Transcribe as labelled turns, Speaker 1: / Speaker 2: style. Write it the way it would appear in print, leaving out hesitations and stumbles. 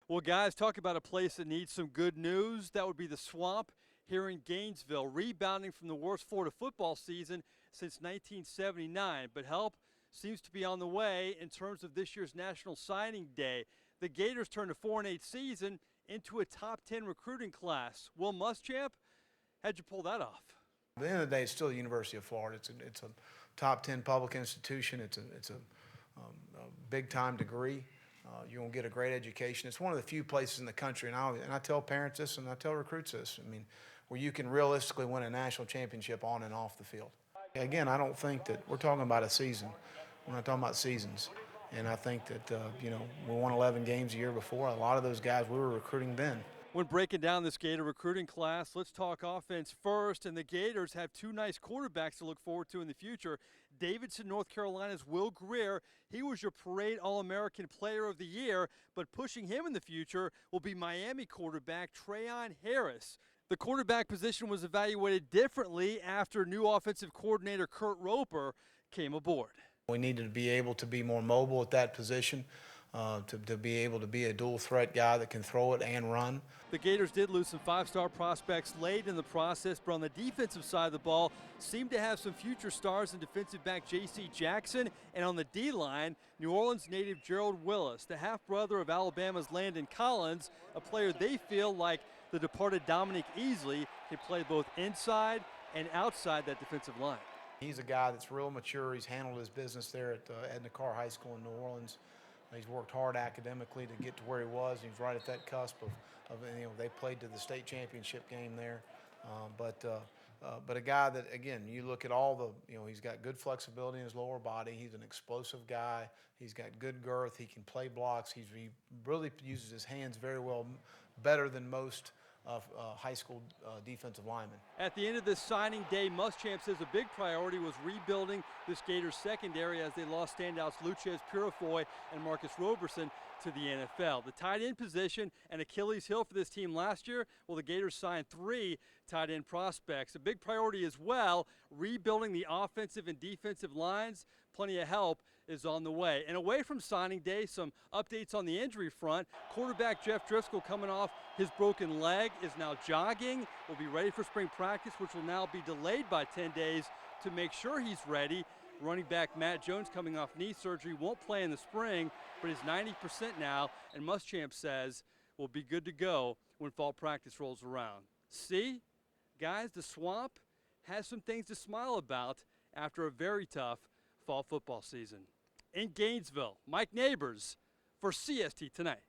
Speaker 1: Well, guys, talk about a place that needs some good news. That would be the Swamp here in Gainesville, rebounding from the worst Florida football season since 1979. But help seems to be on the way in terms of this year's National Signing Day. The Gators turned a 4-8 season into a top 10 recruiting class. Will Muschamp, how'd you pull that off?
Speaker 2: At the end of the day, it's still the University of Florida. It's a top 10 public institution. It's a big-time degree. You're going to get a great education. It's one of the few places in the country, and I tell parents this and I tell recruits this, where you can realistically win a national championship on and off the field. Again, I don't think that we're talking about a season. We're not talking about seasons. And I think that, we won 11 games a year before. A lot of those guys we were recruiting then.
Speaker 1: When breaking down this Gator recruiting class, let's talk offense first. And the Gators have two nice quarterbacks to look forward to in the future. Davidson, North Carolina's Will Greer. He was your Parade All-American Player of the Year, but pushing him in the future will be Miami quarterback Trayon Harris. The quarterback position was evaluated differently after new offensive coordinator Kurt Roper came aboard.
Speaker 2: We needed to be able to be more mobile at that position, to be able to be a dual threat guy that can throw it and run.
Speaker 1: The Gators did lose some five-star prospects late in the process, but on the defensive side of the ball, seemed to have some future stars in defensive back J.C. Jackson, and on the D-line, New Orleans native Gerald Willis, the half-brother of Alabama's Landon Collins, a player they feel like the departed Dominique Easley can play both inside and outside that defensive line.
Speaker 2: He's a guy that's real mature. He's handled his business there at Edna Carr High School in New Orleans. He's worked hard academically to get to where he was. He's right at that cusp of they played to the state championship game there. But a guy that, again, you look at all the, he's got good flexibility in his lower body. He's an explosive guy. He's got good girth. He can play blocks. He really uses his hands very well, better than most high school defensive linemen.
Speaker 1: At the end of this signing day, Muschamp says a big priority was rebuilding this Gators secondary as they lost standouts Luchez Purifoy and Marcus Roberson to the NFL. The tight end position, an Achilles heel for this team last year, well, the Gators signed 3 tight end prospects. A big priority as well, rebuilding the offensive and defensive lines. Plenty of help is on the way. And away from signing day, some updates on the injury front. Quarterback Jeff Driscoll, coming off his broken leg, is now jogging. Will be ready for spring practice, which will now be delayed by 10 days to make sure he's ready. Running back Matt Jones, coming off knee surgery, won't play in the spring, but is 90% now, and Muschamp says will be good to go when fall practice rolls around. See, guys, the Swamp has some things to smile about after a very tough fall football season. In Gainesville, Mike Neighbors for CST Tonight.